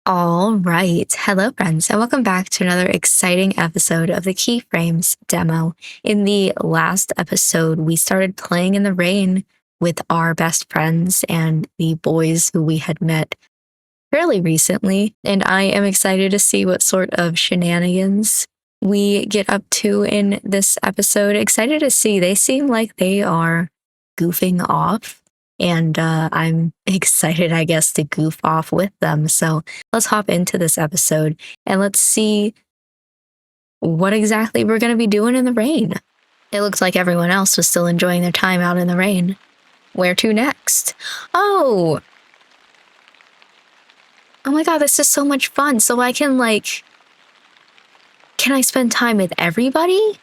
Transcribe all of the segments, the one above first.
All right. Hello, friends, and welcome back to another exciting episode of the Keyframes demo. In the last episode, we started playing in the rain with our best friends and the boys who we had met fairly recently, and I am excited to see what sort of shenanigans we get up to in this episode. Excited to see. They seem like they are goofing off. And I'm excited, I guess, to goof off with them. So let's hop into this episode and let's see what exactly we're going to be doing in the rain. It looks like everyone else was still enjoying their time out in the rain. Where to next? Oh my god, this is so much fun. So I can can I spend time with everybody?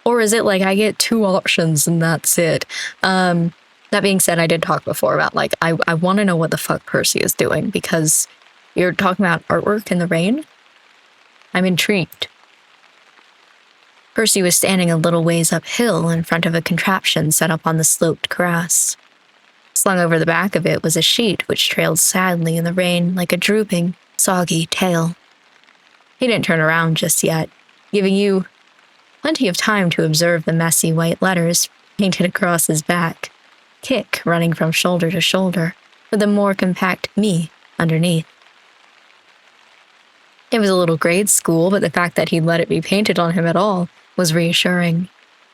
Or is it like I get two options and that's it? That being said, I did talk before about I want to know what the fuck Percy is doing because you're talking about artwork in the rain. I'm intrigued. Percy was standing a little ways uphill in front of a contraption set up on the sloped grass. Slung over the back of it was a sheet which trailed sadly in the rain like a drooping, soggy tail. He didn't turn around just yet, giving you plenty of time to observe the messy white letters painted across his back. Kick running from shoulder to shoulder, with a more compact me underneath. It was a little grade school, but the fact that he'd let it be painted on him at all was reassuring.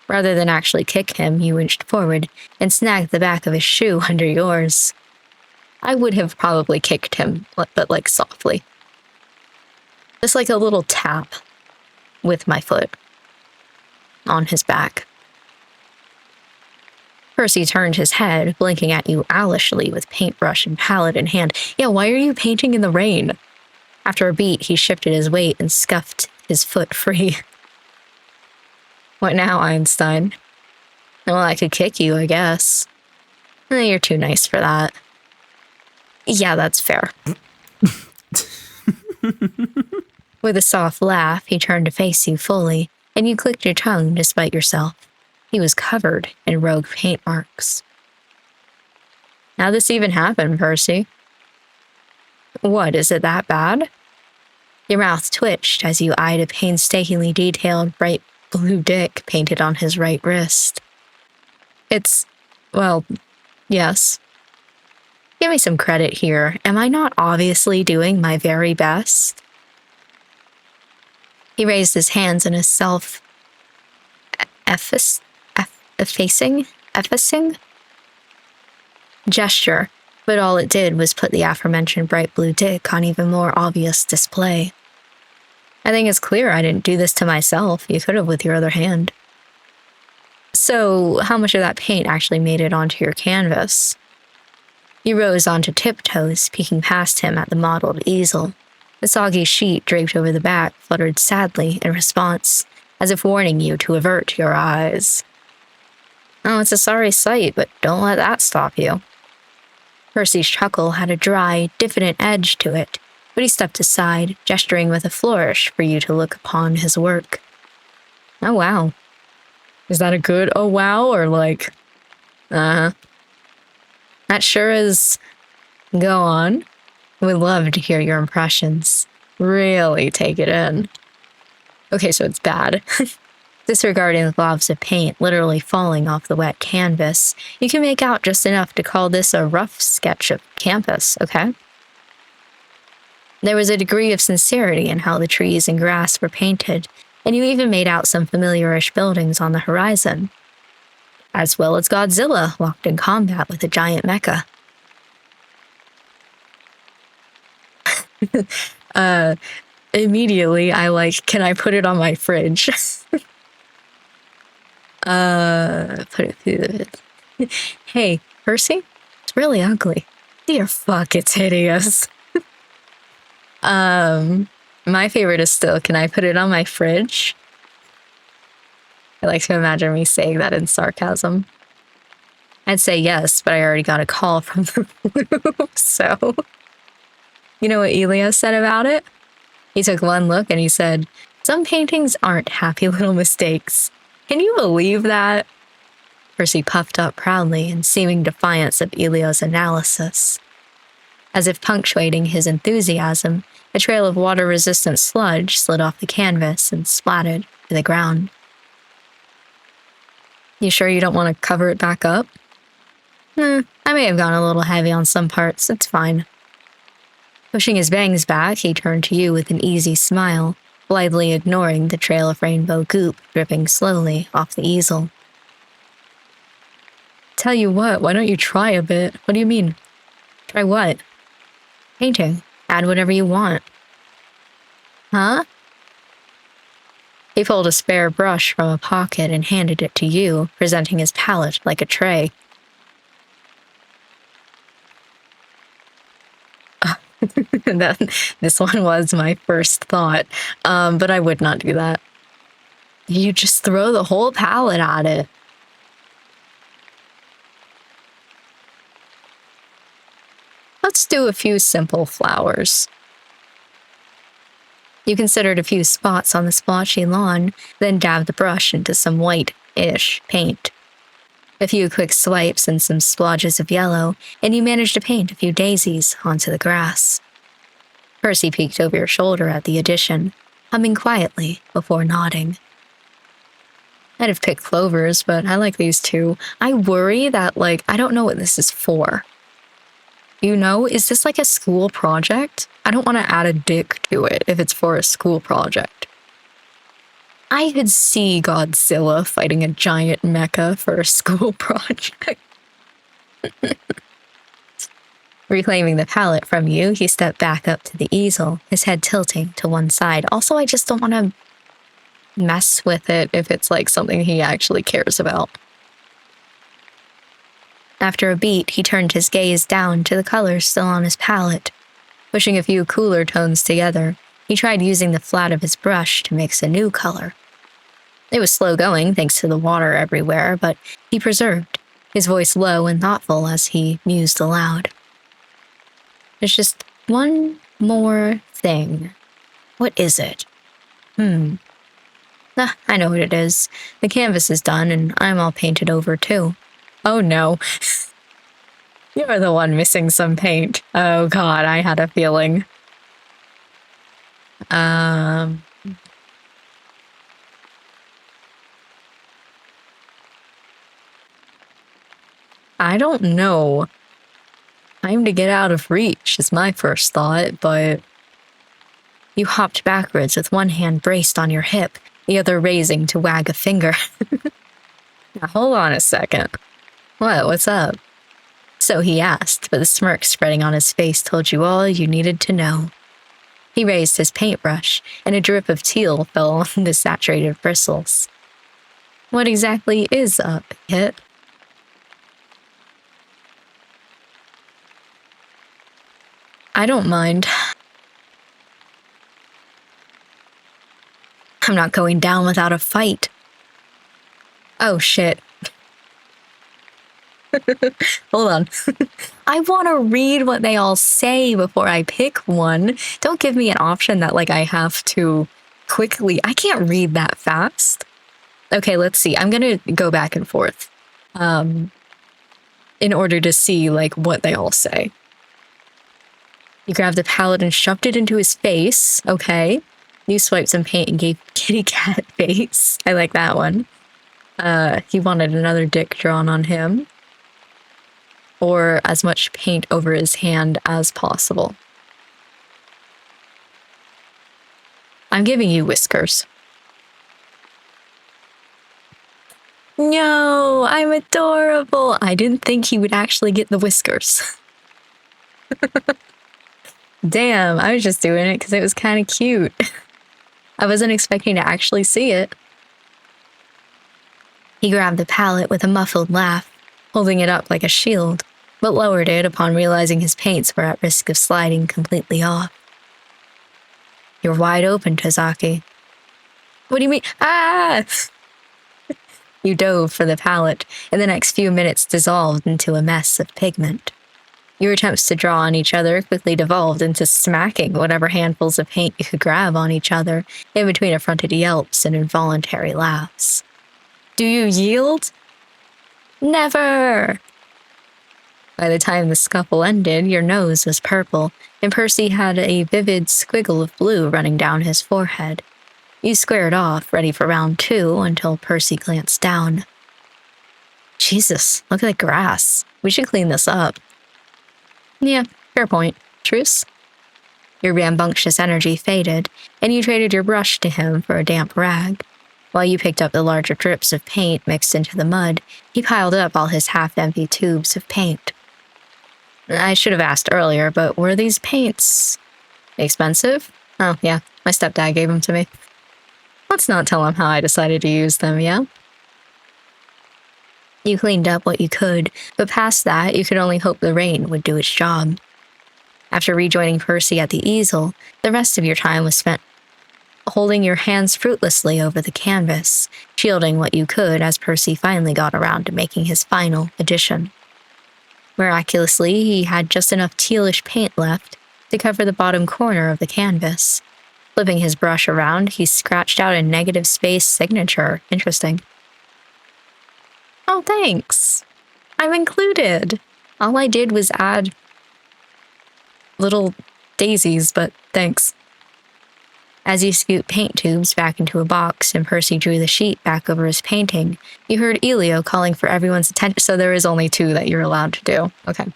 Rather than actually kick him, you inched forward and snagged the back of his shoe under yours. I would have probably kicked him, but softly. Just like a little tap with my foot on his back. Percy turned his head, blinking at you owlishly with paintbrush and palette in hand. Yeah, why are you painting in the rain? After a beat, he shifted his weight and scuffed his foot free. What now, Einstein? Well, I could kick you, I guess. You're too nice for that. Yeah, that's fair. With a soft laugh, he turned to face you fully, and you clicked your tongue despite yourself. He was covered in rogue paint marks. How'd this even happen, Percy? What, is it that bad? Your mouth twitched as you eyed a painstakingly detailed bright blue dick painted on his right wrist. Well, yes. Give me some credit here. Am I not obviously doing my very best? He raised his hands in a effacing gesture, but all it did was put the aforementioned bright blue dick on even more obvious display. I think it's clear I didn't do this to myself. You could have with your other hand. So, how much of that paint actually made it onto your canvas? You rose onto tiptoes, peeking past him at the mottled easel. The soggy sheet draped over the back fluttered sadly in response, as if warning you to avert your eyes. Oh, it's a sorry sight, but don't let that stop you. Percy's chuckle had a dry, diffident edge to it, but he stepped aside, gesturing with a flourish for you to look upon his work. Oh, wow. Is that a good oh, wow, or That sure is. Go on. We'd love to hear your impressions. Really take it in. Okay, so it's bad. Disregarding the globs of paint literally falling off the wet canvas, you can make out just enough to call this a rough sketch of campus, okay? There was a degree of sincerity in how the trees and grass were painted, and you even made out some familiarish buildings on the horizon, as well as Godzilla locked in combat with a giant mecha. Immediately, can I put it on my fridge? Put it through the... Hey, Percy? It's really ugly. Dear fuck, it's hideous. My favorite is still, can I put it on my fridge? I like to imagine me saying that in sarcasm. I'd say yes, but I already got a call from the blue, so... You know what Elio said about it? He took one look and he said, "Some paintings aren't happy little mistakes." Can you believe that? Percy puffed up proudly in seeming defiance of Elio's analysis. As if punctuating his enthusiasm, a trail of water-resistant sludge slid off the canvas and splattered to the ground. You sure you don't want to cover it back up? I may have gone a little heavy on some parts, it's fine. Pushing his bangs back, he turned to you with an easy smile, blithely ignoring the trail of rainbow goop dripping slowly off the easel. Tell you what, why don't you try a bit? What do you mean? Try what? Painting. Add whatever you want. Huh? He pulled a spare brush from a pocket and handed it to you, presenting his palette like a tray. This one was my first thought, but I would not do that. You just throw the whole palette at it. Let's do a few simple flowers. You considered a few spots on the splotchy lawn, then dabbed the brush into some white-ish paint. A few quick swipes and some splodges of yellow, and you managed to paint a few daisies onto the grass. Percy peeked over your shoulder at the addition, humming quietly before nodding. I'd have picked clovers, but I like these two. I worry that, I don't know what this is for. You know, is this like a school project? I don't want to add a dick to it if it's for a school project. I could see Godzilla fighting a giant mecha for a school project. Reclaiming the palette from you, he stepped back up to the easel, his head tilting to one side. Also, I just don't want to mess with it if it's something he actually cares about. After a beat, he turned his gaze down to the colors still on his palette. Pushing a few cooler tones together, he tried using the flat of his brush to mix a new color. It was slow going thanks to the water everywhere, but he persevered, his voice low and thoughtful as he mused aloud. There's just one more thing. What is it? I know what it is. The canvas is done and I'm all painted over too. Oh no. You're the one missing some paint. Oh god, I had a feeling. I don't know. Time to get out of reach is my first thought, but... You hopped backwards with one hand braced on your hip, the other raising to wag a finger. Now hold on a second. What's up? So he asked, but the smirk spreading on his face told you all you needed to know. He raised his paintbrush, and a drip of teal fell on the saturated bristles. What exactly is up, Kit? I don't mind. I'm not going down without a fight. Oh shit. Hold on. I want to read what they all say before I pick one. Don't give me an option that I have to quickly. I can't read that fast. Okay, let's see. I'm going to go back and forth in order to see what they all say. You grabbed the palette and shoved it into his face. Okay. You swiped some paint and gave kitty cat face. I like that one. He wanted another dick drawn on him. Or as much paint over his hand as possible. I'm giving you whiskers. No, I'm adorable. I didn't think he would actually get the whiskers. Damn, I was just doing it because it was kind of cute. I wasn't expecting to actually see it. He grabbed the palette with a muffled laugh, holding it up like a shield, but lowered it upon realizing his paints were at risk of sliding completely off. You're wide open, Tazaki. What do you mean? Ah! You dove for the palette, and the next few minutes dissolved into a mess of pigment. Your attempts to draw on each other quickly devolved into smacking whatever handfuls of paint you could grab on each other, in between affronted yelps and involuntary laughs. Do you yield? Never! By the time the scuffle ended, your nose was purple, and Percy had a vivid squiggle of blue running down his forehead. You squared off, ready for round 2, until Percy glanced down. Jesus, look at the grass. We should clean this up. Yeah, fair point. Truce? Your rambunctious energy faded, and you traded your brush to him for a damp rag. While you picked up the larger drips of paint mixed into the mud, he piled up all his half-empty tubes of paint. I should have asked earlier, but were these paints expensive? Oh, yeah, my stepdad gave them to me. Let's not tell him how I decided to use them, yeah? You cleaned up what you could, but past that, you could only hope the rain would do its job. After rejoining Percy at the easel, the rest of your time was spent holding your hands fruitlessly over the canvas, shielding what you could as Percy finally got around to making his final addition. Miraculously, he had just enough tealish paint left to cover the bottom corner of the canvas. Flipping his brush around, he scratched out a negative space signature. Interesting. Oh, thanks. I'm included. All I did was add little daisies, but thanks. As you scooped paint tubes back into a box and Percy drew the sheet back over his painting, you heard Elio calling for everyone's attention. So there is only 2 that you're allowed to do. Okay.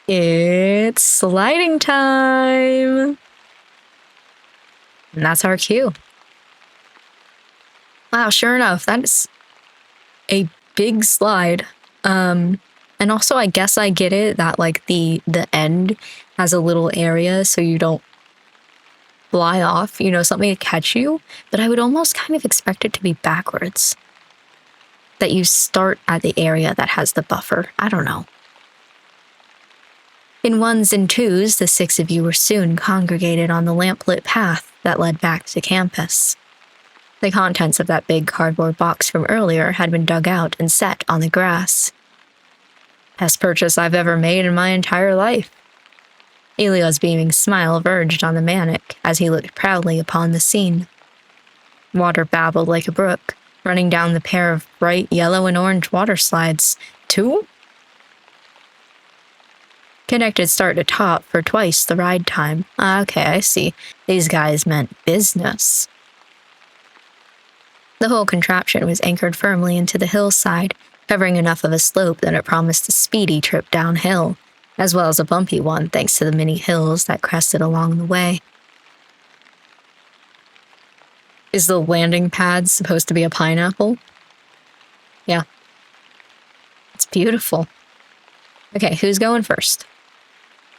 It's sliding time. And that's our cue. Wow, sure enough, that is a big slide. And also, I guess I get it that like the end has a little area so you don't fly off, something to catch you, but I would almost kind of expect it to be backwards. That you start at the area that has the buffer. I don't know. In 1s and 2s, the 6 of you were soon congregated on the lamplit path that led back to campus. The contents of that big cardboard box from earlier had been dug out and set on the grass. Best purchase I've ever made in my entire life. Elio's beaming smile verged on the manic as he looked proudly upon the scene. Water babbled like a brook, running down the pair of bright yellow and orange water slides. 2? Connected start to top for twice the ride time. Okay, I see. These guys meant business. The whole contraption was anchored firmly into the hillside, covering enough of a slope that it promised a speedy trip downhill, as well as a bumpy one thanks to the many hills that crested along the way. Is the landing pad supposed to be a pineapple? Yeah. It's beautiful. Okay, who's going first?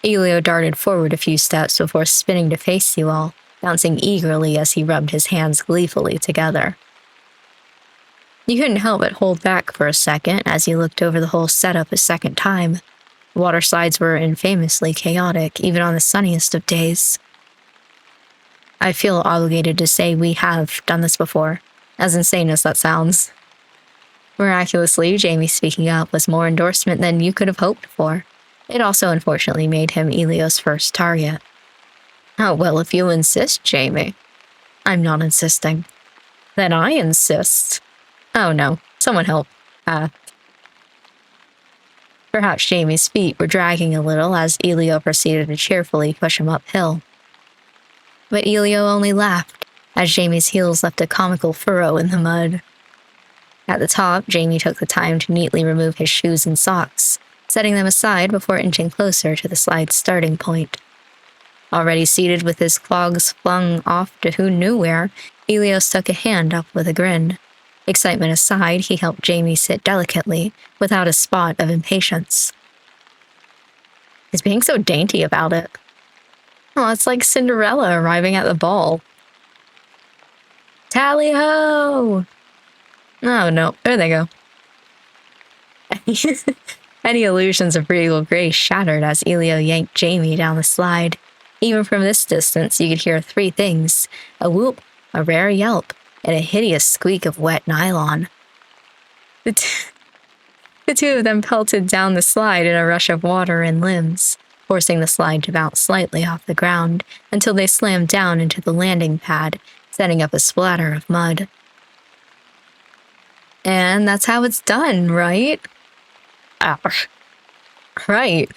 Elio darted forward a few steps before spinning to face you all, bouncing eagerly as he rubbed his hands gleefully together. You couldn't help but hold back for a second as you looked over the whole setup a second time. Water slides were infamously chaotic, even on the sunniest of days. I feel obligated to say we have done this before, as insane as that sounds. Miraculously, Jamie speaking up was more endorsement than you could have hoped for. It also unfortunately made him Elio's first target. Oh, well, if you insist, Jamie. I'm not insisting. Then I insist. Oh no, someone help. Perhaps Jamie's feet were dragging a little as Elio proceeded to cheerfully push him uphill. But Elio only laughed as Jamie's heels left a comical furrow in the mud. At the top, Jamie took the time to neatly remove his shoes and socks, setting them aside before inching closer to the slide's starting point. Already seated with his clogs flung off to who knew where, Elio stuck a hand up with a grin. Excitement aside, he helped Jamie sit delicately, without a spot of impatience. He's being so dainty about it. Oh, it's like Cinderella arriving at the ball. Tally-ho! Oh no, there they go. Any illusions of regal grace shattered as Elio yanked Jamie down the slide. Even from this distance, you could hear 3 things: a whoop, a rare yelp, and a hideous squeak of wet nylon. The 2 of them pelted down the slide in a rush of water and limbs, forcing the slide to bounce slightly off the ground until they slammed down into the landing pad, setting up a splatter of mud. And that's how it's done, right? Right.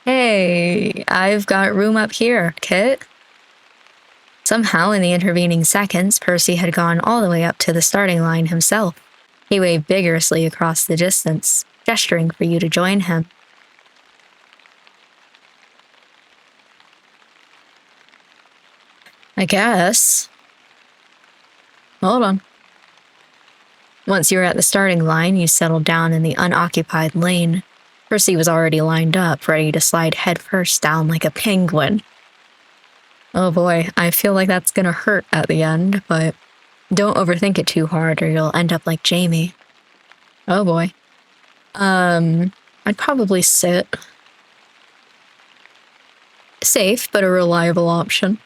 Hey, I've got room up here, Kit. Somehow, in the intervening seconds, Percy had gone all the way up to the starting line himself. He waved vigorously across the distance, gesturing for you to join him. I guess. Hold on. Once you were at the starting line, you settled down in the unoccupied lane. Percy was already lined up, ready to slide headfirst down like a penguin. Oh boy, I feel like that's gonna hurt at the end, but don't overthink it too hard or you'll end up like Jamie. Oh boy. I'd probably sit. Safe, but a reliable option.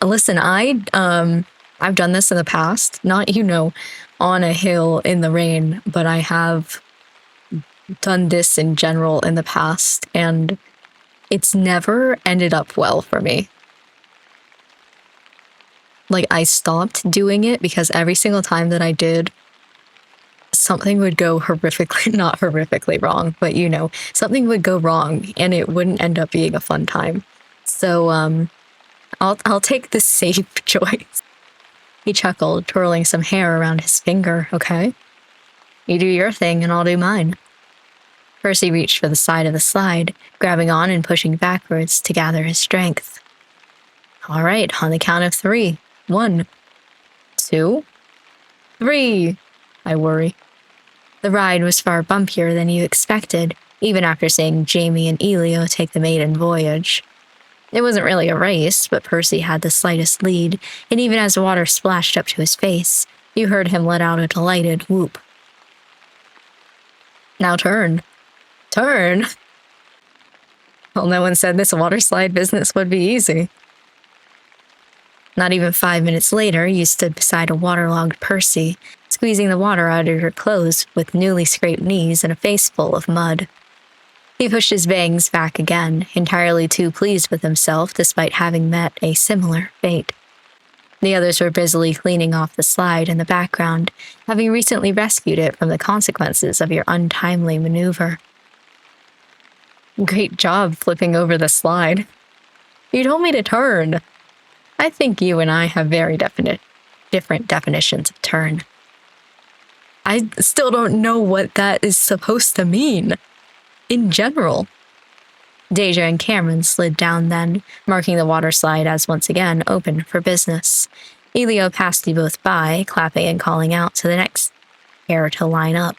Listen, I've done this in the past, not, on a hill in the rain, but I have done this in general in the past, and it's never ended up well for me. Like, I stopped doing it because every single time that I did, something would go not horrifically wrong, but something would go wrong and it wouldn't end up being a fun time. So, I'll take the safe choice. He chuckled, twirling some hair around his finger. Okay. You do your thing and I'll do mine. Percy reached for the side of the slide, grabbing on and pushing backwards to gather his strength. All right, on the count of 3. 1, 2, 3. I worry. The ride was far bumpier than you expected, even after seeing Jamie and Elio take the maiden voyage. It wasn't really a race, but Percy had the slightest lead, and even as water splashed up to his face, you heard him let out a delighted whoop. Now turn. Turn? Well, no one said this water slide business would be easy. Not even 5 minutes later, you stood beside a waterlogged Percy, squeezing the water out of your clothes with newly scraped knees and a face full of mud. He pushed his bangs back again, entirely too pleased with himself despite having met a similar fate. The others were busily cleaning off the slide in the background, having recently rescued it from the consequences of your untimely maneuver. Great job flipping over the slide. You told me to turn. I think you and I have very different definitions of turn. I still don't know what that is supposed to mean. In general. Deja and Cameron slid down then, marking the water slide as once again open for business. Elio passed you both by, clapping and calling out to the next pair to line up.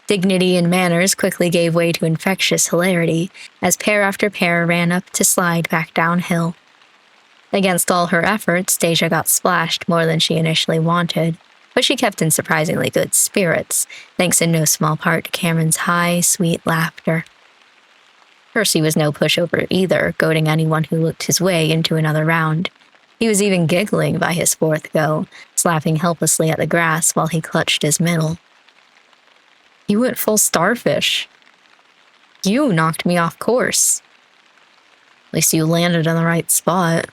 Dignity and manners quickly gave way to infectious hilarity as pair after pair ran up to slide back downhill. Against all her efforts, Deja got splashed more than she initially wanted, but she kept in surprisingly good spirits, thanks in no small part to Cameron's high, sweet laughter. Percy was no pushover either, goading anyone who looked his way into another round. He was even giggling by his 4th go, slapping helplessly at the grass while he clutched his middle. You went full starfish. You knocked me off course. At least you landed in the right spot.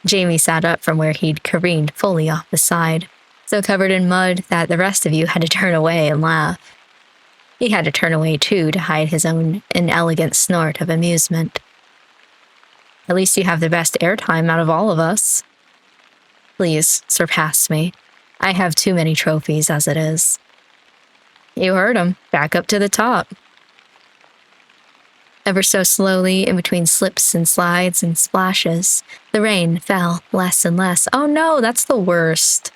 Jamie sat up from where he'd careened fully off the side, so covered in mud that the rest of you had to turn away and laugh. He had to turn away too to hide his own inelegant snort of amusement. At least you have the best airtime out of all of us. Please, surpass me. I have too many trophies as it is. You heard him, back up to the top. Ever so slowly, in between slips and slides and splashes, the rain fell less and less. Oh no, that's the worst.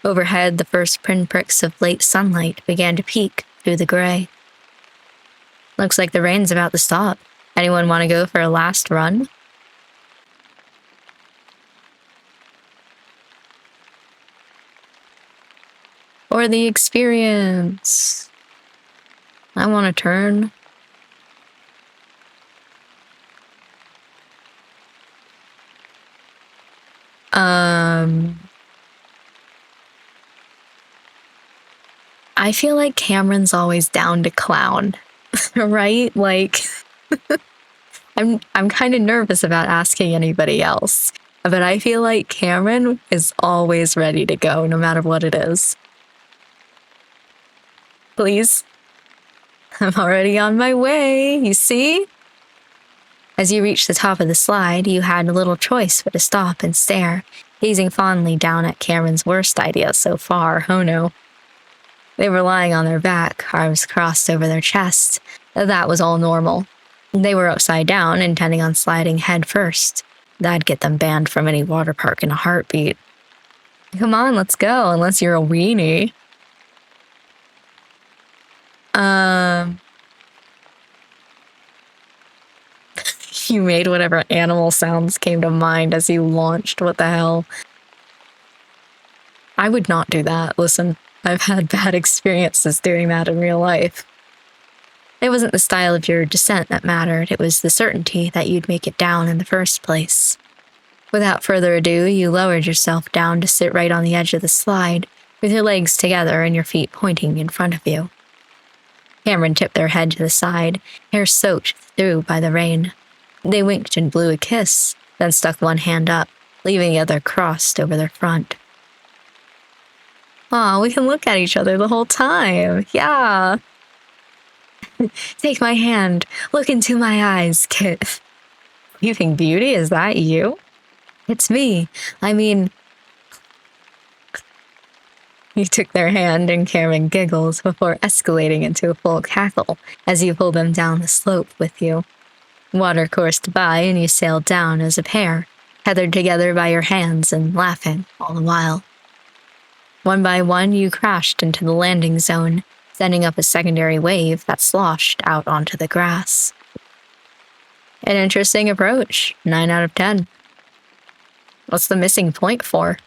Overhead, the first pinpricks of late sunlight began to peek through the gray. Looks like the rain's about to stop. Anyone want to go for a last run? Or the experience? I want to turn. I feel like Cameron's always down to clown, right? Like, I'm kind of nervous about asking anybody else, but I feel like Cameron is always ready to go, no matter what it is. Please. I'm already on my way, you see? As you reached the top of the slide, you had little choice but to stop and stare, gazing fondly down at Cameron's worst idea so far. Oh no. They were lying on their back, arms crossed over their chests. That was all normal. They were upside down, intending on sliding head first. That'd get them banned from any water park in a heartbeat. Come on, let's go, unless you're a weenie. You made whatever animal sounds came to mind as you launched. What the hell? I would not do that. Listen, I've had bad experiences doing that in real life. It wasn't the style of your descent that mattered, it was the certainty that you'd make it down in the first place. Without further ado, you lowered yourself down to sit right on the edge of the slide, with your legs together and your feet pointing in front of you. Cameron tipped their head to the side, hair soaked through by the rain. They winked and blew a kiss, then stuck one hand up, leaving the other crossed over their front. Aw, we can look at each other the whole time. Yeah. Take my hand. Look into my eyes, Kit. Sleeping Beauty, is that you? It's me. I mean... You took their hand and Cameron giggled before escalating into a full cackle as you pulled them down the slope with you. Water coursed by and you sailed down as a pair, tethered together by your hands and laughing all the while. One by one, you crashed into the landing zone, sending up a secondary wave that sloshed out onto the grass. An interesting approach, 9 out of 10. What's the missing point for?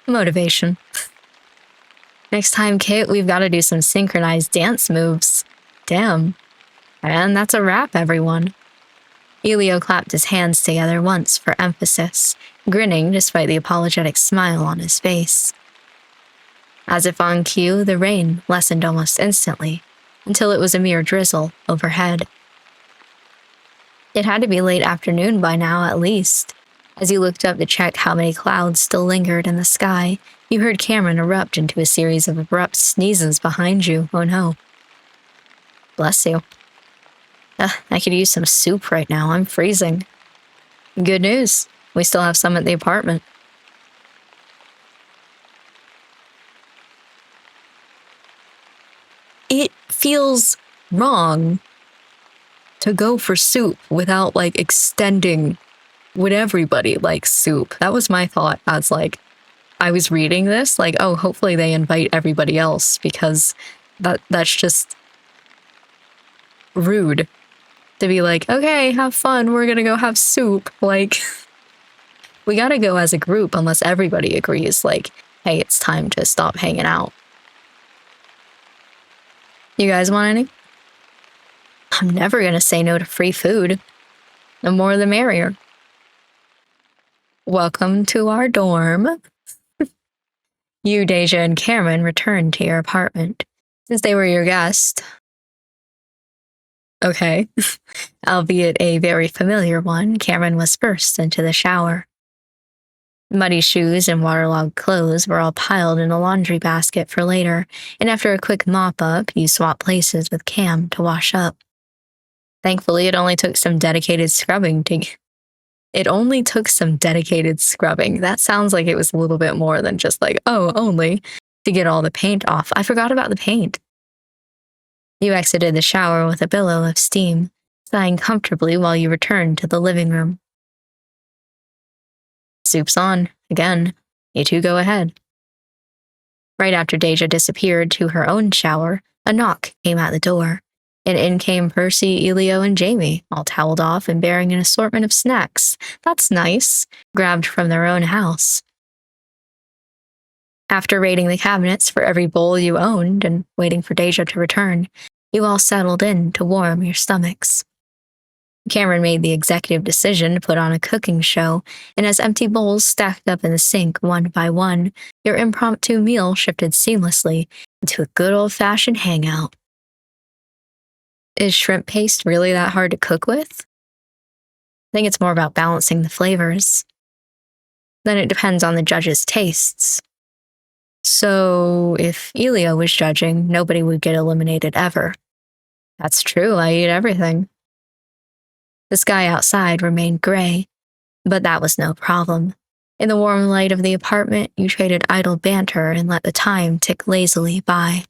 Motivation. Next time, Kit, we've got to do some synchronized dance moves. Damn. And that's a wrap, everyone. Elio clapped his hands together once for emphasis, grinning despite the apologetic smile on his face. As if on cue, the rain lessened almost instantly, until it was a mere drizzle overhead. It had to be late afternoon by now, at least. As you looked up to check how many clouds still lingered in the sky, you heard Cameron erupt into a series of abrupt sneezes behind you. Oh no. Bless you. I could use some soup right now. I'm freezing. Good news. We still have some at the apartment. It feels wrong to go for soup without, extending would everybody like soup. That was my thought as, I was reading this, oh, hopefully they invite everybody else, because that's just rude. To be like, okay, have fun, we're gonna go have soup. We gotta go as a group unless everybody agrees, hey, it's time to stop hanging out. You guys want any? I'm never gonna say no to free food. The more the merrier. Welcome to our dorm. You, Deja, and Cameron returned to your apartment. Since they were your guest, okay, albeit a very familiar one, Cameron was first into the shower. Muddy shoes and waterlogged clothes were all piled in a laundry basket for later, and after a quick mop-up, you swapped places with Cam to wash up. Thankfully, it only took some dedicated scrubbing. That sounds like it was a little bit more than just only to get all the paint off. I forgot about the paint. You exited the shower with a billow of steam, sighing comfortably while you returned to the living room. Soup's on, again. You two go ahead. Right after Deja disappeared to her own shower, a knock came at the door, and in came Percy, Elio, and Jamie, all toweled off and bearing an assortment of snacks. That's nice, grabbed from their own house. After raiding the cabinets for every bowl you owned and waiting for Deja to return, you all settled in to warm your stomachs. Cameron made the executive decision to put on a cooking show, and as empty bowls stacked up in the sink one by one, your impromptu meal shifted seamlessly into a good old-fashioned hangout. Is shrimp paste really that hard to cook with? I think it's more about balancing the flavors. Then it depends on the judge's tastes. So, if Elia was judging, nobody would get eliminated ever. That's true, I eat everything. The sky outside remained gray, but that was no problem. In the warm light of the apartment, you traded idle banter and let the time tick lazily by.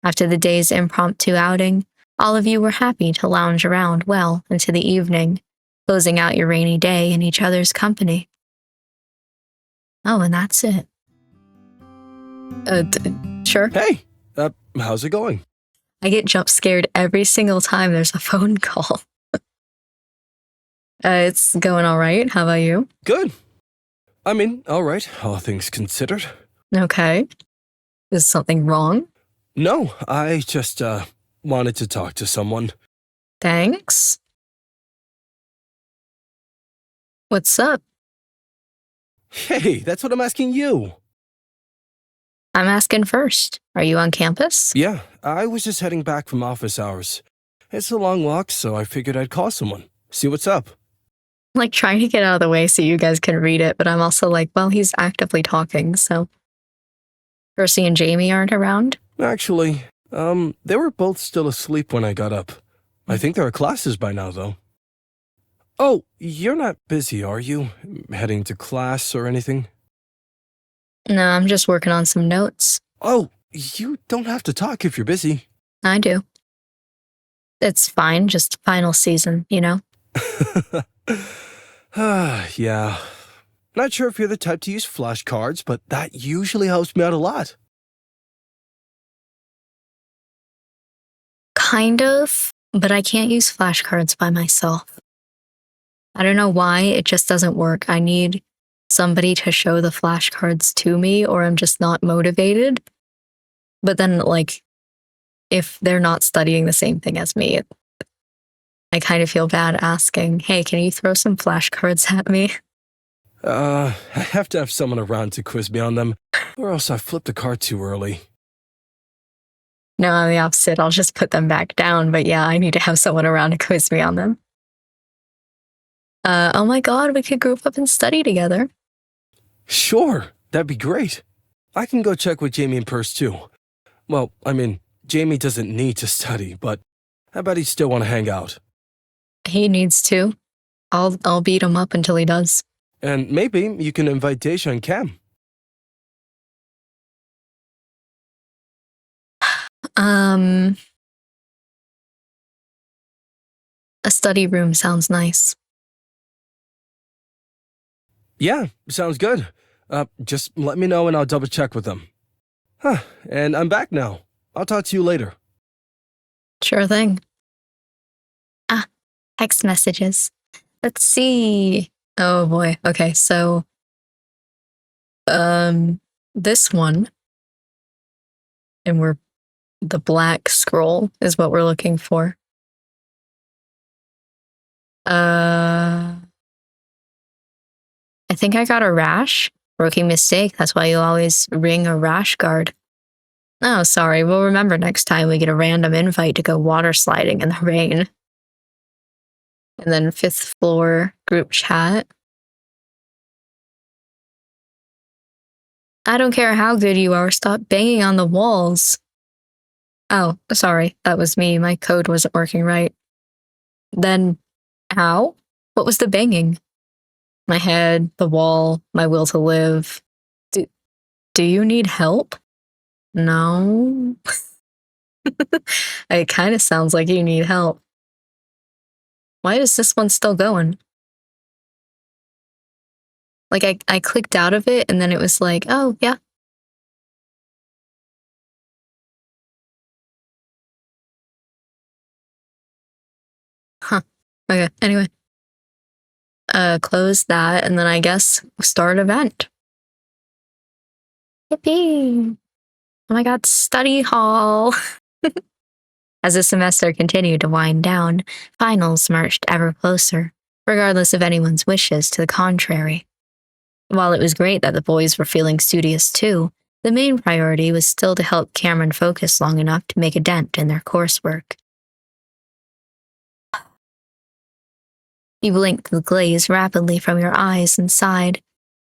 After the day's impromptu outing, all of you were happy to lounge around well into the evening, closing out your rainy day in each other's company. Oh, and that's it. Sure. Hey, how's it going? I get jump scared every single time there's a phone call. It's going all right. How about you? Good. I mean, all right, all things considered. Okay. Is something wrong? No, I just, wanted to talk to someone. Thanks. What's up? Hey, that's what I'm asking you. I'm asking first. Are you on campus? Yeah, I was just heading back from office hours. It's a long walk, so I figured I'd call someone. See what's up. Like trying to get out of the way so you guys can read it, but I'm also like, well, he's actively talking, so. Percy and Jamie aren't around? Actually, they were both still asleep when I got up. I think there are classes by now, though. Oh, you're not busy, are you? Heading to class or anything? No, I'm just working on some notes. Oh, you don't have to talk if you're busy. I do. It's fine, just final season, you know? Yeah. Not sure if you're the type to use flashcards, but that usually helps me out a lot. Kind of, but I can't use flashcards by myself. I don't know why, it just doesn't work. I need somebody to show the flashcards to me, or I'm just not motivated. But then, like, if they're not studying the same thing as me, I kind of feel bad asking, hey, can you throw some flashcards at me? I have to have someone around to quiz me on them, or else I flipped the card too early. No, I'm the opposite. I'll just put them back down. But yeah, I need to have someone around to quiz me on them. Oh my god, we could group up and study together. Sure, that'd be great. I can go check with Jamie and Perce too. Well, I mean, Jamie doesn't need to study, but I bet he'd still want to hang out. He needs to. I'll beat him up until he does. And maybe you can invite Deja and Cam. A study room sounds nice. Yeah, sounds good. Just let me know and I'll double check with them. And I'm back now. I'll talk to you later. Sure thing. Text messages. Let's see. Oh boy. Okay, so this one, and the black scroll is what we're looking for. I think I got a rash. Rookie mistake. That's why you always ring a rash guard. Oh, sorry. We'll remember next time we get a random invite to go water sliding in the rain. And then 5th floor group chat. I don't care how good you are. Stop banging on the walls. Oh, sorry. That was me. My code wasn't working right. Then how? What was the banging? My head, the wall, my will to live. Do you need help? No. It kind of sounds like you need help. Why is this one still going? Like I clicked out of it and then it was like, oh yeah. Huh. Okay, anyway. Close that and then I guess start event. Yippee! Oh my god, study hall! As the semester continued to wind down, finals marched ever closer, regardless of anyone's wishes to the contrary. While it was great that the boys were feeling studious too, the main priority was still to help Cameron focus long enough to make a dent in their coursework. You blinked the glaze rapidly from your eyes and sighed.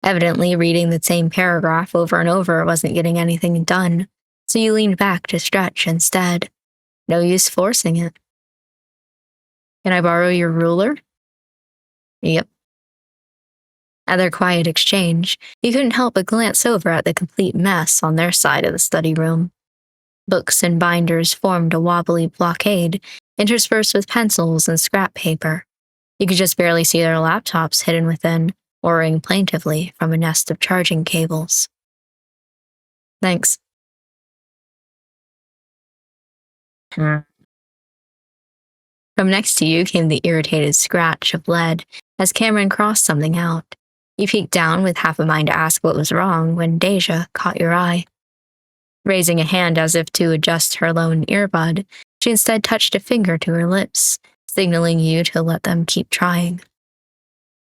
Evidently, reading the same paragraph over and over wasn't getting anything done, so you leaned back to stretch instead. No use forcing it. Can I borrow your ruler? Yep. At their quiet exchange, you couldn't help but glance over at the complete mess on their side of the study room. Books and binders formed a wobbly blockade, interspersed with pencils and scrap paper. You could just barely see their laptops hidden within, whirring plaintively from a nest of charging cables. Thanks. From next to you came the irritated scratch of lead as Cameron crossed something out. You peeked down with half a mind to ask what was wrong when Deja caught your eye. Raising a hand as if to adjust her lone earbud, she instead touched a finger to her lips, signaling you to let them keep trying.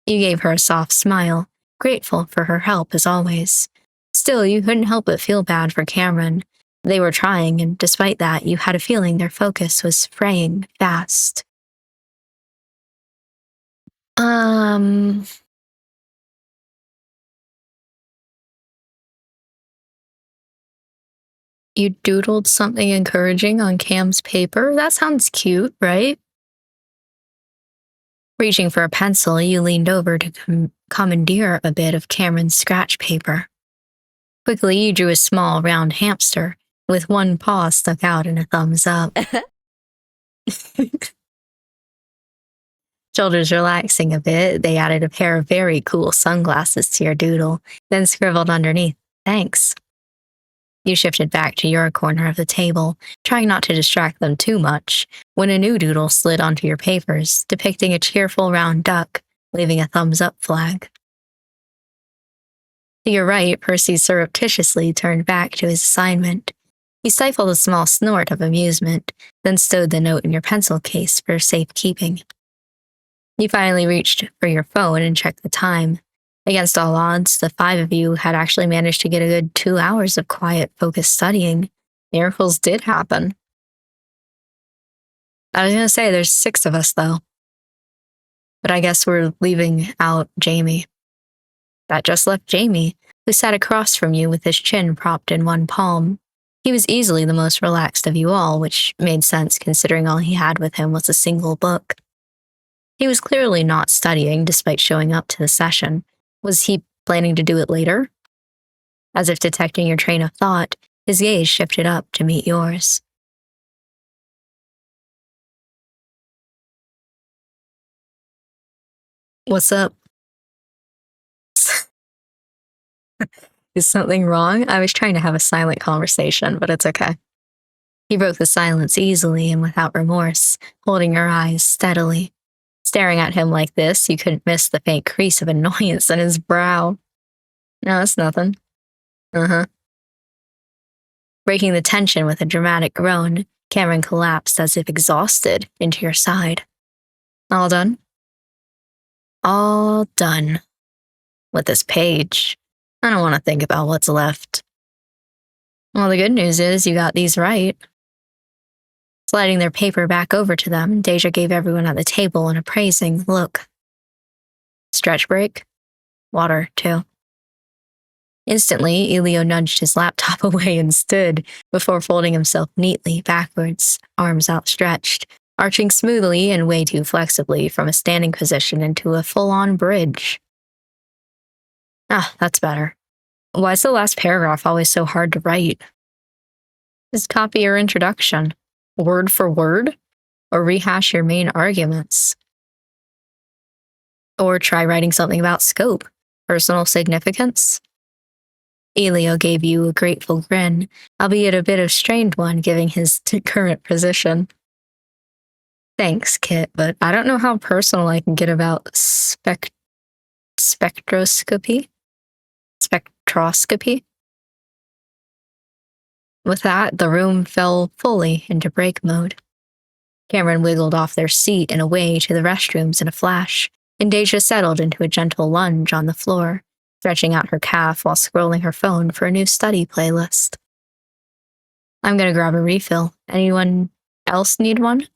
You gave her a soft smile, grateful for her help as always. Still, you couldn't help but feel bad for Cameron. They were trying, and despite that, you had a feeling their focus was fraying fast. You doodled something encouraging on Cam's paper? That sounds cute, right? Reaching for a pencil, you leaned over to commandeer a bit of Cameron's scratch paper. Quickly, you drew a small, round hamster, with one paw stuck out in a thumbs up. Shoulders relaxing a bit, they added a pair of very cool sunglasses to your doodle, then scribbled underneath, "Thanks." You shifted back to your corner of the table, trying not to distract them too much, when a new doodle slid onto your papers, depicting a cheerful round duck, waving a thumbs-up flag. To your right, Percy surreptitiously turned back to his assignment. He stifled a small snort of amusement, then stowed the note in your pencil case for safekeeping. You finally reached for your phone and checked the time. Against all odds, the 5 of you had actually managed to get a good 2 hours of quiet, focused studying. Miracles did happen. I was going to say there's 6 of us, though. But I guess we're leaving out Jamie. That just left Jamie, who sat across from you with his chin propped in one palm. He was easily the most relaxed of you all, which made sense considering all he had with him was a single book. He was clearly not studying despite showing up to the session. Was he planning to do it later? As if detecting your train of thought, his gaze shifted up to meet yours. What's up? Is something wrong? I was trying to have a silent conversation, but it's okay. He broke the silence easily and without remorse, holding her eyes steadily. Staring at him like this, you couldn't miss the faint crease of annoyance in his brow. No, it's nothing. Breaking the tension with a dramatic groan, Cameron collapsed as if exhausted into your side. All done? All done. With this page, I don't want to think about what's left. Well, the good news is you got these right. Sliding their paper back over to them, Deja gave everyone at the table an appraising look. Stretch break? Water, too. Instantly, Elio nudged his laptop away and stood, before folding himself neatly backwards, arms outstretched, arching smoothly and way too flexibly from a standing position into a full-on bridge. Ah, that's better. Why is the last paragraph always so hard to write? Just copy your introduction, word for word, or rehash your main arguments. Or try writing something about scope, personal significance. Elio gave you a grateful grin, albeit a bit of strained one given his current position. Thanks, Kit, but I don't know how personal I can get about spectroscopy? Spectroscopy? With that, the room fell fully into break mode. Cameron wiggled off their seat and away to the restrooms in a flash, and Deja settled into a gentle lunge on the floor, stretching out her calf while scrolling her phone for a new study playlist. I'm gonna grab a refill. Anyone else need one?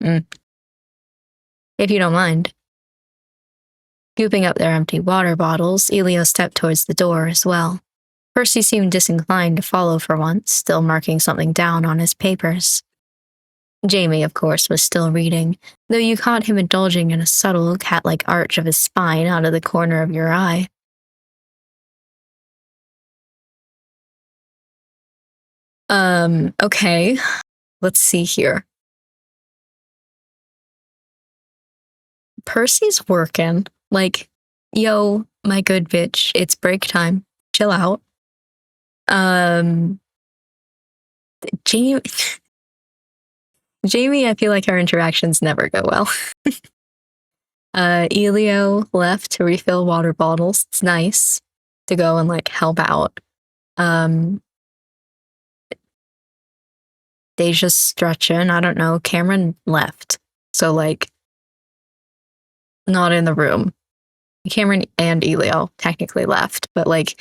If you don't mind. Scooping up their empty water bottles, Elio stepped towards the door as well. Percy seemed disinclined to follow for once, still marking something down on his papers. Jamie, of course, was still reading, though you caught him indulging in a subtle, cat-like arch of his spine out of the corner of your eye. Okay. Let's see here. Percy's working. Like, yo, my good bitch, it's break time. Chill out. Jamie, I feel like our interactions never go well. Elio left to refill water bottles. It's nice to go and like help out. Deja's stretching. I don't know. Cameron left. So like, not in the room. Cameron and Elio technically left, but like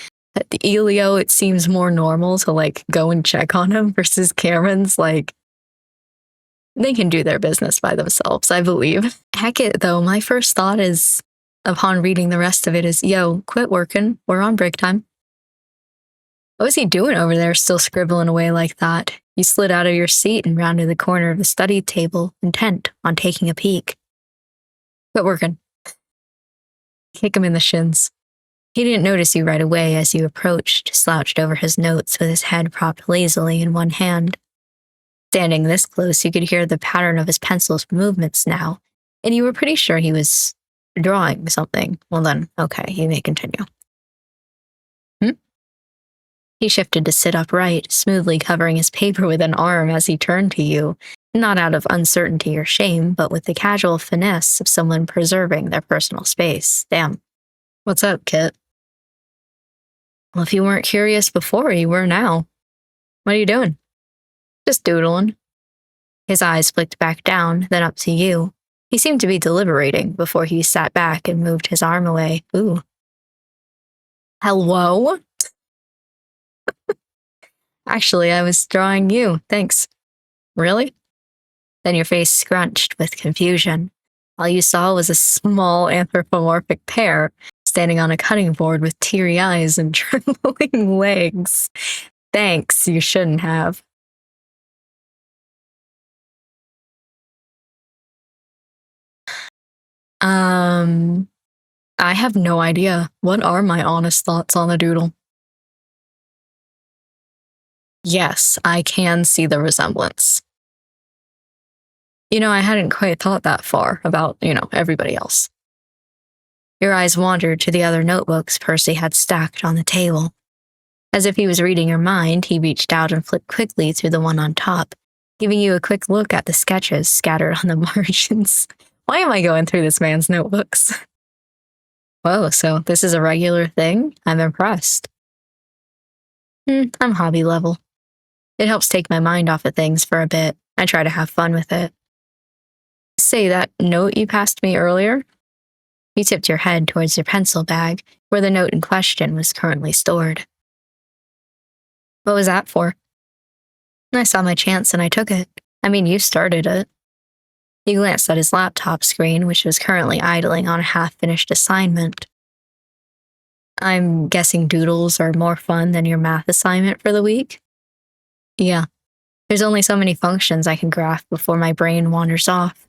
Elio, it seems more normal to like go and check on him versus Cameron's like, they can do their business by themselves, I believe. Heck it, though, my first thought is, upon reading the rest of it, is, yo, quit working. We're on break time. What was he doing over there, still scribbling away like that? You slid out of your seat and rounded the corner of the study table, intent on taking a peek. Quit working. Kick him in the shins. He didn't notice you right away as you approached, slouched over his notes with his head propped lazily in one hand. Standing this close, you could hear the pattern of his pencil's movements now, and you were pretty sure he was drawing something. Well then, okay, you may continue. He shifted to sit upright, smoothly covering his paper with an arm as he turned to you, not out of uncertainty or shame, but with the casual finesse of someone preserving their personal space. Damn. What's up, Kit? Well, if you weren't curious before, you were now. What are you doing? Just doodling. His eyes flicked back down, then up to you. He seemed to be deliberating before he sat back and moved his arm away. Ooh. Hello? Actually, I was drawing you. Thanks. Really? Then your face scrunched with confusion. All you saw was a small anthropomorphic pear standing on a cutting board with teary eyes and trembling legs. Thanks, you shouldn't have. I have no idea. What are my honest thoughts on the doodle? Yes, I can see the resemblance. I hadn't quite thought that far about, everybody else. Your eyes wandered to the other notebooks Percy had stacked on the table. As if he was reading your mind, he reached out and flipped quickly through the one on top, giving you a quick look at the sketches scattered on the margins. Why am I going through this man's notebooks? Whoa, so this is a regular thing? I'm impressed. I'm hobby level. It helps take my mind off of things for a bit. I try to have fun with it. Say, that note you passed me earlier? You tipped your head towards your pencil bag, where the note in question was currently stored. What was that for? I saw my chance and I took it. I mean, you started it. He glanced at his laptop screen, which was currently idling on a half-finished assignment. I'm guessing doodles are more fun than your math assignment for the week? Yeah. There's only so many functions I can graph before my brain wanders off.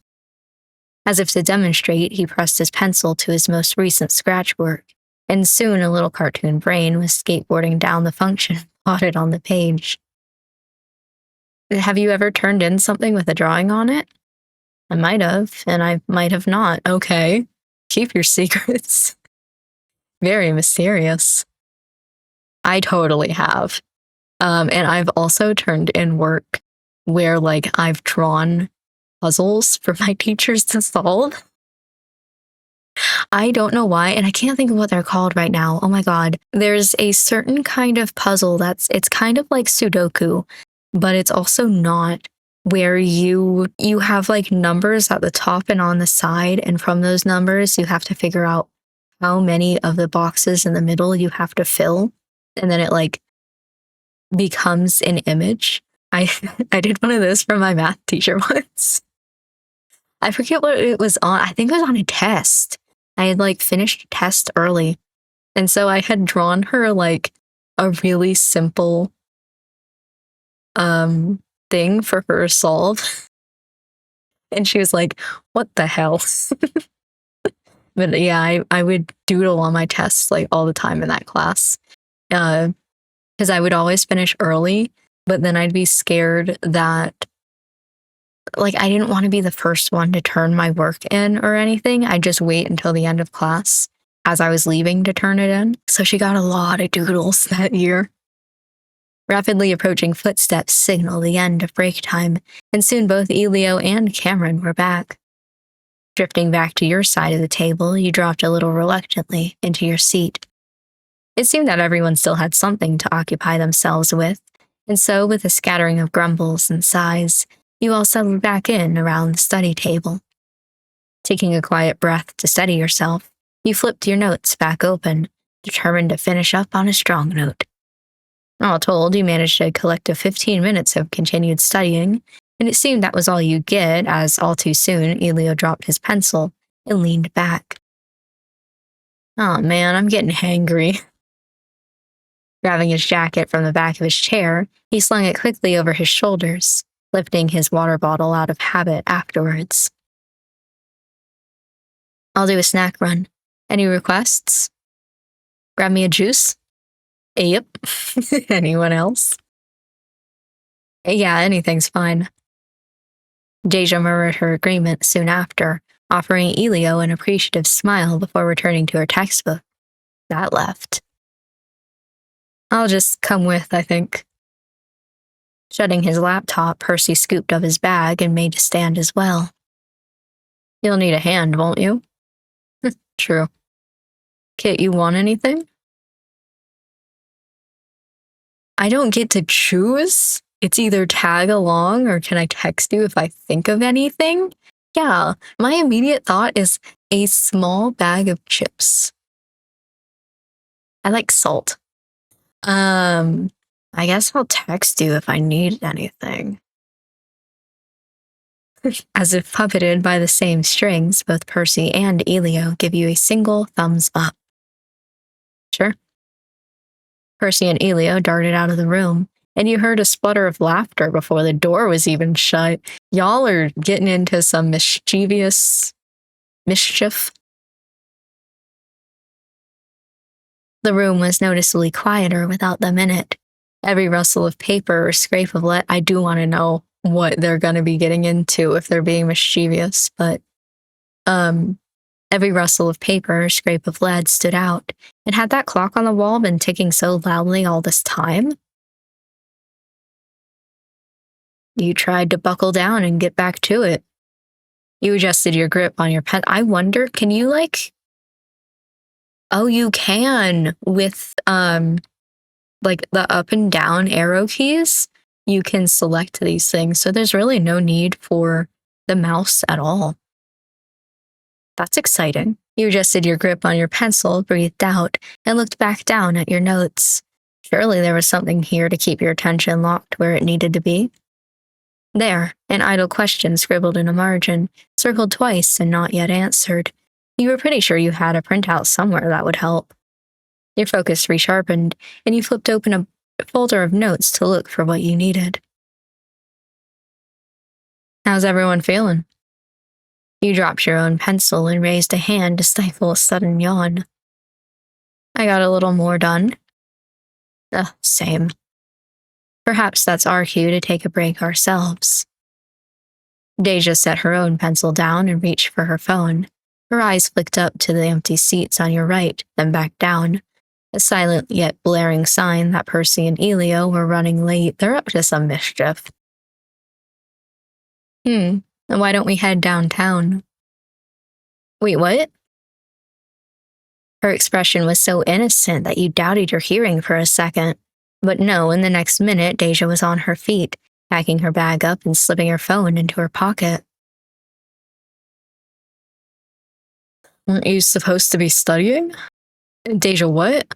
As if to demonstrate, he pressed his pencil to his most recent scratch work, and soon a little cartoon brain was skateboarding down the function plotted on the page. Have you ever turned in something with a drawing on it? I might have, and I might have not. Okay. Keep your secrets. Very mysterious. I totally have. And I've also turned in work where, I've drawn puzzles for my teachers to solve. I don't know why, and I can't think of what they're called right now. Oh my god. There's a certain kind of puzzle it's kind of like Sudoku, but it's also not, where you have numbers at the top and on the side, and from those numbers you have to figure out how many of the boxes in the middle you have to fill, and then it becomes an image. I did one of those for my math teacher once. I forget what it was on. I think it was on a test. I had finished a test early, and so I had drawn her a really simple thing for her to solve. And she was like, what the hell? But yeah, I would doodle on my tests all the time in that class. Because I would always finish early, but then I'd be scared that I didn't want to be the first one to turn my work in or anything. I'd just wait until the end of class as I was leaving to turn it in. So she got a lot of doodles that year. Rapidly approaching footsteps signaled the end of break time, and soon both Elio and Cameron were back. Drifting back to your side of the table, you dropped a little reluctantly into your seat. It seemed that everyone still had something to occupy themselves with, and so, with a scattering of grumbles and sighs, you all settled back in around the study table. Taking a quiet breath to steady yourself, you flipped your notes back open, determined to finish up on a strong note. All told, you managed a collective 15 minutes of continued studying, and it seemed that was all you'd get, as all too soon Elio dropped his pencil and leaned back. Oh man, I'm getting hangry. Grabbing his jacket from the back of his chair, he slung it quickly over his shoulders, lifting his water bottle out of habit afterwards. I'll do a snack run. Any requests? Grab me a juice? Yep. Anyone else? Yeah, anything's fine. Deja murmured her agreement soon after, offering Elio an appreciative smile before returning to her textbook. That left. I'll just come with, I think. Shutting his laptop, Percy scooped up his bag and made a stand as well. You'll need a hand, won't you? True. Kit, you want anything? I don't get to choose. It's either tag along or can I text you if I think of anything? Yeah, my immediate thought is a small bag of chips. I like salt. I guess I'll text you if I need anything. As if puppeted by the same strings, both Percy and Elio give you a single thumbs up. Sure. Percy and Elio darted out of the room, and you heard a splutter of laughter before the door was even shut. Y'all are getting into some mischief. The room was noticeably quieter without them in it. Every rustle of paper or scrape of I do want to know what they're going to be getting into if they're being mischievous, but every rustle of paper or scrape of lead stood out. And had that clock on the wall been ticking so loudly all this time? You tried to buckle down and get back to it. You adjusted your grip on your pen. I wonder, can you Oh, you can with the up and down arrow keys. You can select these things, so there's really no need for the mouse at all. That's exciting. You adjusted your grip on your pencil, breathed out, and looked back down at your notes. Surely there was something here to keep your attention locked where it needed to be. There, an idle question scribbled in a margin, circled twice and not yet answered. You were pretty sure you had a printout somewhere that would help. Your focus resharpened, and you flipped open a folder of notes to look for what you needed. How's everyone feeling? You dropped your own pencil and raised a hand to stifle a sudden yawn. I got a little more done. Same. Perhaps that's our cue to take a break ourselves. Deja set her own pencil down and reached for her phone. Her eyes flicked up to the empty seats on your right, then back down. A silent yet blaring sign that Percy and Elio were running late. They're up to some mischief. Then why don't we head downtown? Wait, what? Her expression was so innocent that you doubted your hearing for a second. But no, in the next minute, Deja was on her feet, packing her bag up and slipping her phone into her pocket. Aren't you supposed to be studying? Deja, what?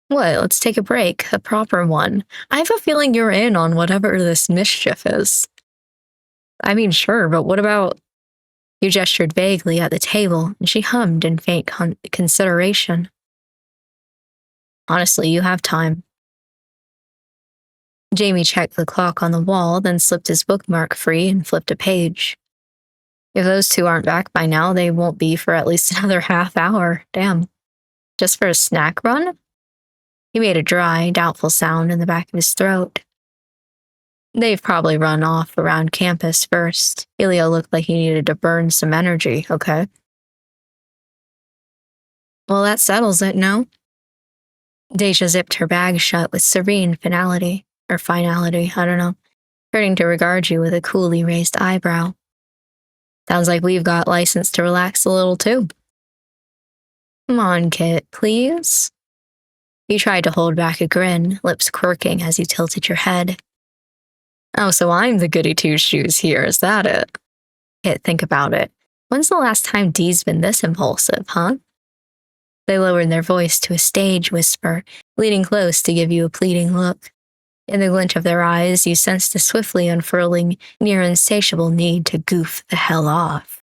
What? Let's take a break, a proper one. I have a feeling you're in on whatever this mischief is. I mean, sure, but what about... You gestured vaguely at the table, and she hummed in faint consideration. Honestly, you have time. Jamie checked the clock on the wall, then slipped his bookmark free and flipped a page. If those two aren't back by now, they won't be for at least another half hour. Damn. Just for a snack run? He made a dry, doubtful sound in the back of his throat. They've probably run off around campus first. Elio looked like he needed to burn some energy, okay? Well, that settles it, no? Deja zipped her bag shut with serene finality. Or finality, I don't know. Turning to regard you with a coolly raised eyebrow. Sounds like we've got license to relax a little, too. Come on, Kit, please? You tried to hold back a grin, lips quirking as you tilted your head. Oh, so I'm the goody two-shoes here, is that it? Kit, think about it. When's the last time Dee's been this impulsive, huh? They lowered their voice to a stage whisper, leaning close to give you a pleading look. In the glint of their eyes, you sensed a swiftly unfurling, near insatiable need to goof the hell off.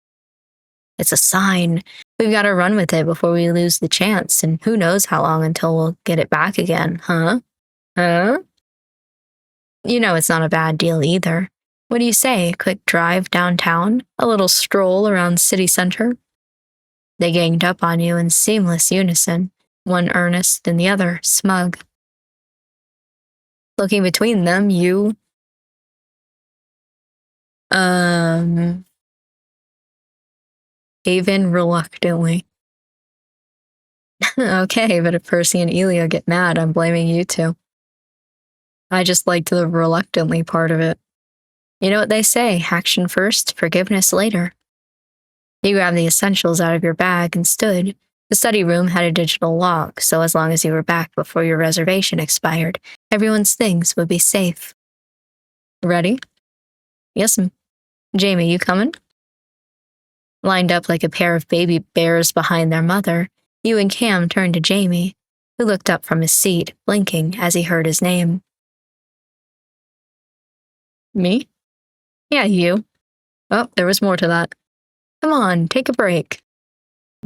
It's a sign. We've got to run with it before we lose the chance, and who knows how long until we'll get it back again, huh? Huh? You know it's not a bad deal either. What do you say, quick drive downtown? A little stroll around city center? They ganged up on you in seamless unison, one earnest and the other smug. Looking between them, you... gave in reluctantly. Okay, but if Percy and Elio get mad, I'm blaming you two. I just liked the reluctantly part of it. You know what they say, action first, forgiveness later. You grabbed the essentials out of your bag and stood. The study room had a digital lock, so as long as you were back before your reservation expired, everyone's things would be safe. Ready? Yes'm. Jamie, you coming? Lined up like a pair of baby bears behind their mother, you and Cam turned to Jamie, who looked up from his seat, blinking as he heard his name. Me? Yeah, you. Oh, there was more to that. Come on, take a break.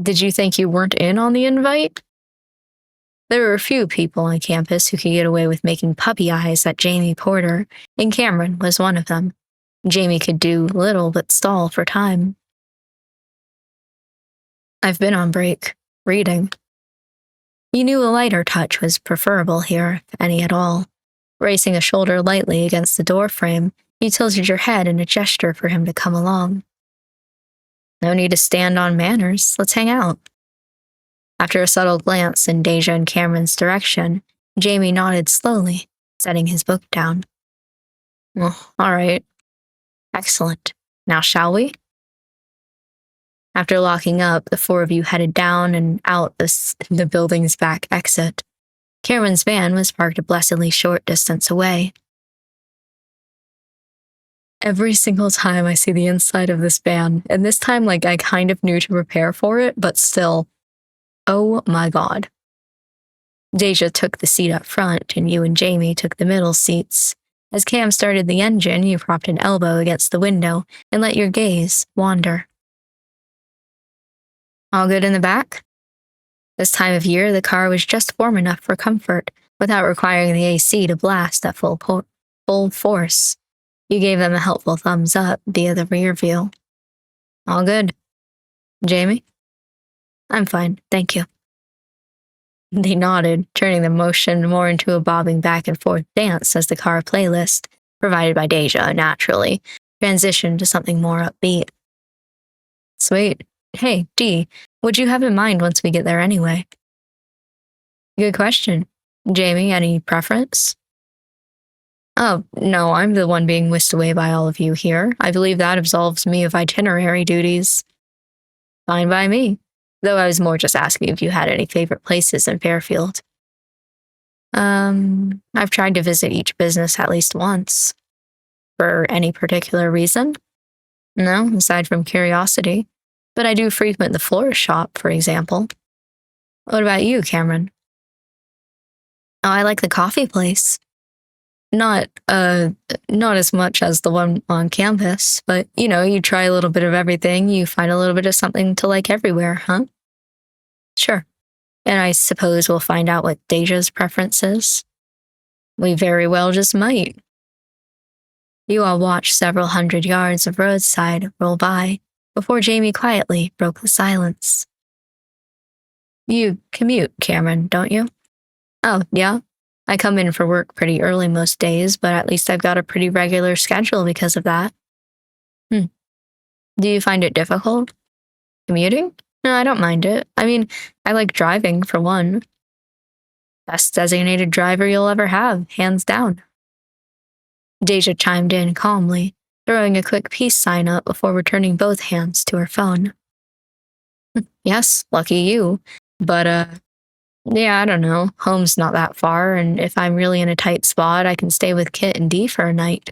Did you think you weren't in on the invite? There were a few people on campus who could get away with making puppy eyes at Jamie Porter, and Cameron was one of them. Jamie could do little but stall for time. I've been on break, reading. You knew a lighter touch was preferable here, if any at all. Bracing a shoulder lightly against the doorframe, you tilted your head in a gesture for him to come along. No need to stand on manners, let's hang out. After a subtle glance in Deja and Cameron's direction, Jamie nodded slowly, setting his book down. Well, all right. Excellent. Now shall we? After locking up, the four of you headed down and out the building's back exit. Cameron's van was parked a blessedly short distance away. Every single time I see the inside of this van, and this time I kind of knew to prepare for it, but still, oh my god. Deja took the seat up front, and you and Jamie took the middle seats. As Cam started the engine, you propped an elbow against the window and let your gaze wander. All good in the back? This time of year, the car was just warm enough for comfort, without requiring the AC to blast at full force. You gave them a helpful thumbs up via the rear view. All good. Jamie? I'm fine, thank you. They nodded, turning the motion more into a bobbing back and forth dance as the car playlist, provided by Deja, naturally, transitioned to something more upbeat. Sweet. Hey, Dee, what'd you have in mind once we get there anyway? Good question. Jamie, any preference? Oh, no, I'm the one being whisked away by all of you here. I believe that absolves me of itinerary duties. Fine by me, though I was more just asking if you had any favorite places in Fairfield. I've tried to visit each business at least once. For any particular reason? No, aside from curiosity. But I do frequent the florist shop, for example. What about you, Cameron? Oh, I like the coffee place. not as much as the one on campus, but you try a little bit of everything, you find a little bit of something to like everywhere, huh? Sure. And I suppose we'll find out what Deja's preference is. We very well just might. You all watched several hundred yards of roadside roll by before Jamie quietly broke the silence. You commute, Cameron, don't you? Oh, yeah? I come in for work pretty early most days, but at least I've got a pretty regular schedule because of that. Do you find it difficult? Commuting? No, I don't mind it. I mean, I like driving, for one. Best designated driver you'll ever have, hands down. Deja chimed in calmly, throwing a quick peace sign up before returning both hands to her phone. Yes, lucky you. But, yeah, I don't know. Home's not that far, and if I'm really in a tight spot, I can stay with Kit and Dee for a night.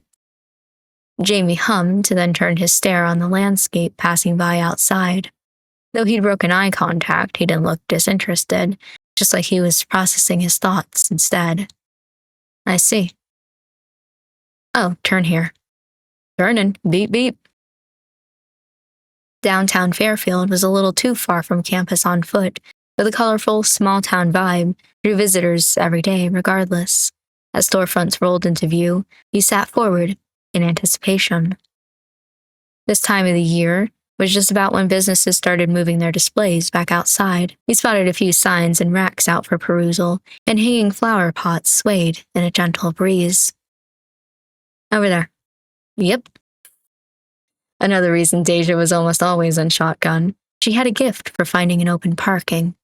Jamie hummed, then turned his stare on the landscape passing by outside. Though he'd broken eye contact, he didn't look disinterested, just like he was processing his thoughts instead. I see. Oh, turn here. Turnin', beep beep. Downtown Fairfield was a little too far from campus on foot, but the colorful, small-town vibe drew visitors every day regardless. As storefronts rolled into view, he sat forward in anticipation. This time of the year was just about when businesses started moving their displays back outside. He spotted a few signs and racks out for perusal, and hanging flower pots swayed in a gentle breeze. Over there. Yep. Another reason Deja was almost always on shotgun. She had a gift for finding an open parking.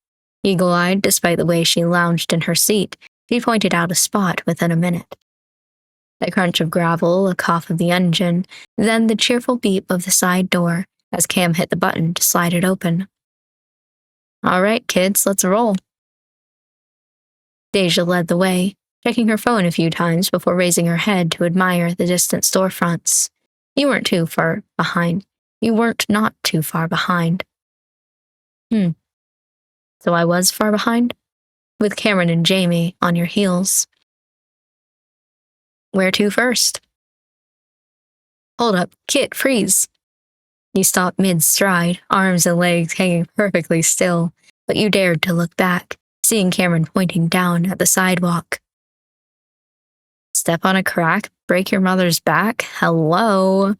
Eagle-eyed, despite the way she lounged in her seat, he pointed out a spot within a minute. A crunch of gravel, a cough of the engine, then the cheerful beep of the side door as Cam hit the button to slide it open. All right, kids, let's roll. Deja led the way, checking her phone a few times before raising her head to admire the distant storefronts. You weren't too far behind. You weren't not too far behind. So I was far behind? With Cameron and Jamie on your heels. Where to first? Hold up, Kit, freeze. You stopped mid-stride, arms and legs hanging perfectly still, but you dared to look back, seeing Cameron pointing down at the sidewalk. Step on a crack, break your mother's back? Hello?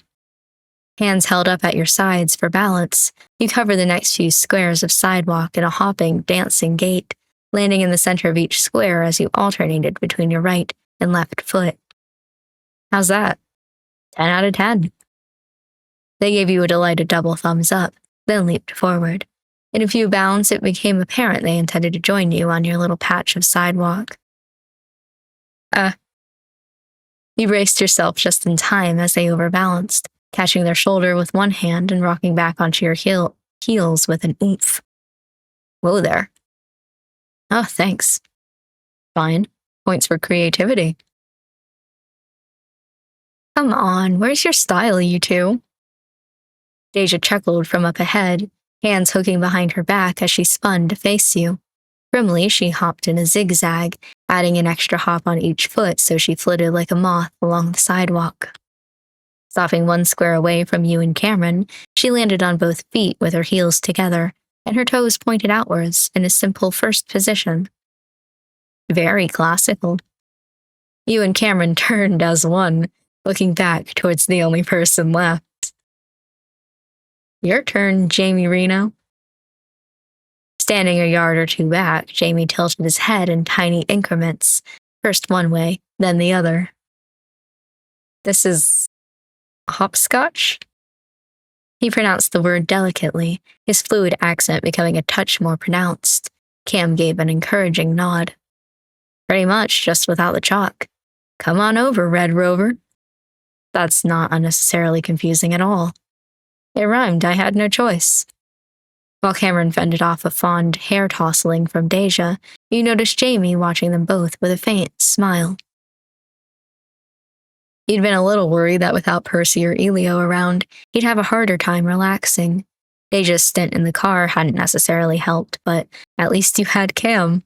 Hands held up at your sides for balance, you cover the next few squares of sidewalk in a hopping, dancing gait, landing in the center of each square as you alternated between your right and left foot. How's that? 10 out of 10. They gave you a delighted double thumbs up, then leaped forward. In a few bounds, it became apparent they intended to join you on your little patch of sidewalk. You braced yourself just in time as they overbalanced, catching their shoulder with one hand and rocking back onto your heels with an oomph. Whoa there. Oh, thanks. Fine. Points for creativity. Come on, where's your style, you two? Deja chuckled from up ahead, hands hooking behind her back as she spun to face you. Primly, she hopped in a zigzag, adding an extra hop on each foot so she flitted like a moth along the sidewalk. Stopping one square away from you and Cameron, she landed on both feet with her heels together and her toes pointed outwards in a simple first position. Very classical. You and Cameron turned as one, looking back towards the only person left. Your turn, Jamie Reno. Standing a yard or two back, Jamie tilted his head in tiny increments, first one way, then the other. This is hopscotch? He pronounced the word delicately, his fluid accent becoming a touch more pronounced. Cam gave an encouraging nod. Pretty much, just without the chalk. Come on over, Red Rover. That's not unnecessarily confusing at all. It rhymed, I had no choice. While Cameron fended off a fond hair-tossling from Deja, you noticed Jamie watching them both with a faint smile. He'd been a little worried that without Percy or Elio around, he'd have a harder time relaxing. Deja's stint in the car hadn't necessarily helped, but at least you had Cam.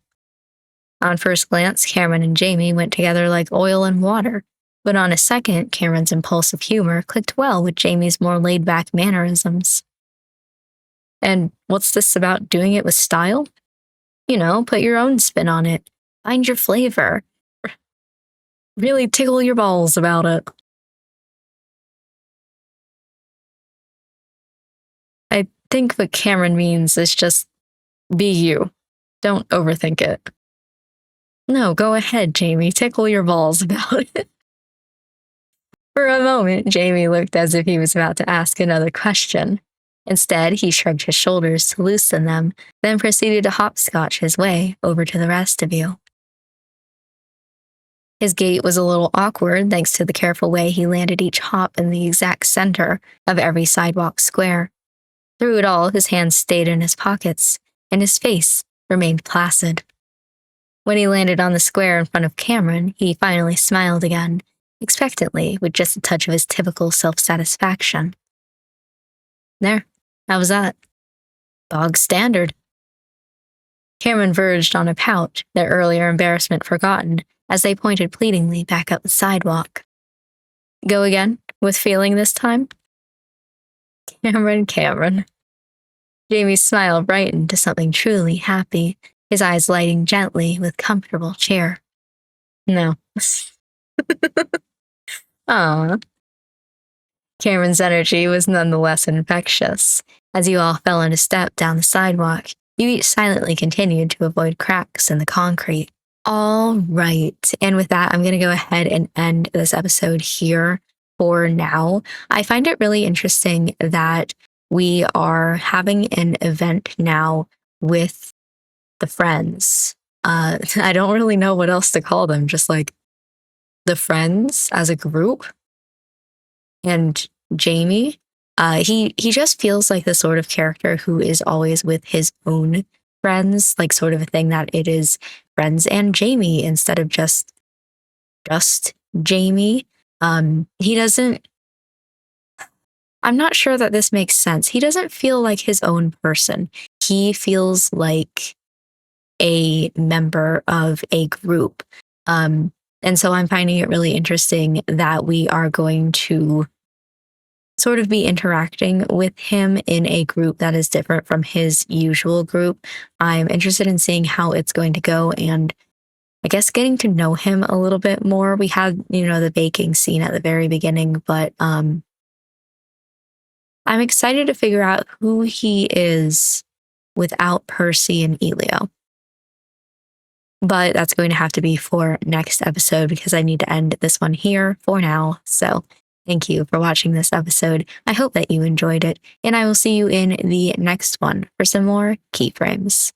On first glance, Cameron and Jamie went together like oil and water, but on a second, Cameron's impulsive humor clicked well with Jamie's more laid-back mannerisms. And what's this about doing it with style? You know, put your own spin on it. Find your flavor. Really tickle your balls about it. I think what Cameron means is just be you. Don't overthink it. No, go ahead, Jamie. Tickle your balls about it. For a moment, Jamie looked as if he was about to ask another question. Instead, he shrugged his shoulders to loosen them, then proceeded to hopscotch his way over to the rest of you. His gait was a little awkward thanks to the careful way he landed each hop in the exact center of every sidewalk square. Through it all, his hands stayed in his pockets, and his face remained placid. When he landed on the square in front of Cameron, he finally smiled again, expectantly, with just a touch of his typical self-satisfaction. There, how was that? Bog standard. Cameron verged on a pout, their earlier embarrassment forgotten, as they pointed pleadingly back up the sidewalk. Go again? With feeling this time? Cameron. Jamie's smile brightened to something truly happy, his eyes lighting gently with comfortable cheer. No. Aw. Cameron's energy was nonetheless infectious. As you all fell into step down the sidewalk, you each silently continued to avoid cracks in the concrete. All right. And with that, I'm going to go ahead and end this episode here for now. I find it really interesting that we are having an event now with the friends. I don't really know what else to call them, just like the friends as a group. And Jamie, he just feels like the sort of character who is always with his own friends, like sort of a thing that it is friends and Jamie instead of just Jamie. He doesn't, I'm not sure that this makes sense. He doesn't feel like his own person. He feels like a member of a group. And so I'm finding it really interesting that we are going to sort of be interacting with him in a group that is different from his usual group. I'm interested in seeing how it's going to go and I guess getting to know him a little bit more. We had, the baking scene at the very beginning, but I'm excited to figure out who he is without Percy and Elio. But that's going to have to be for next episode because I need to end this one here for now. So thank you for watching this episode. I hope that you enjoyed it, and I will see you in the next one for some more Keyframes.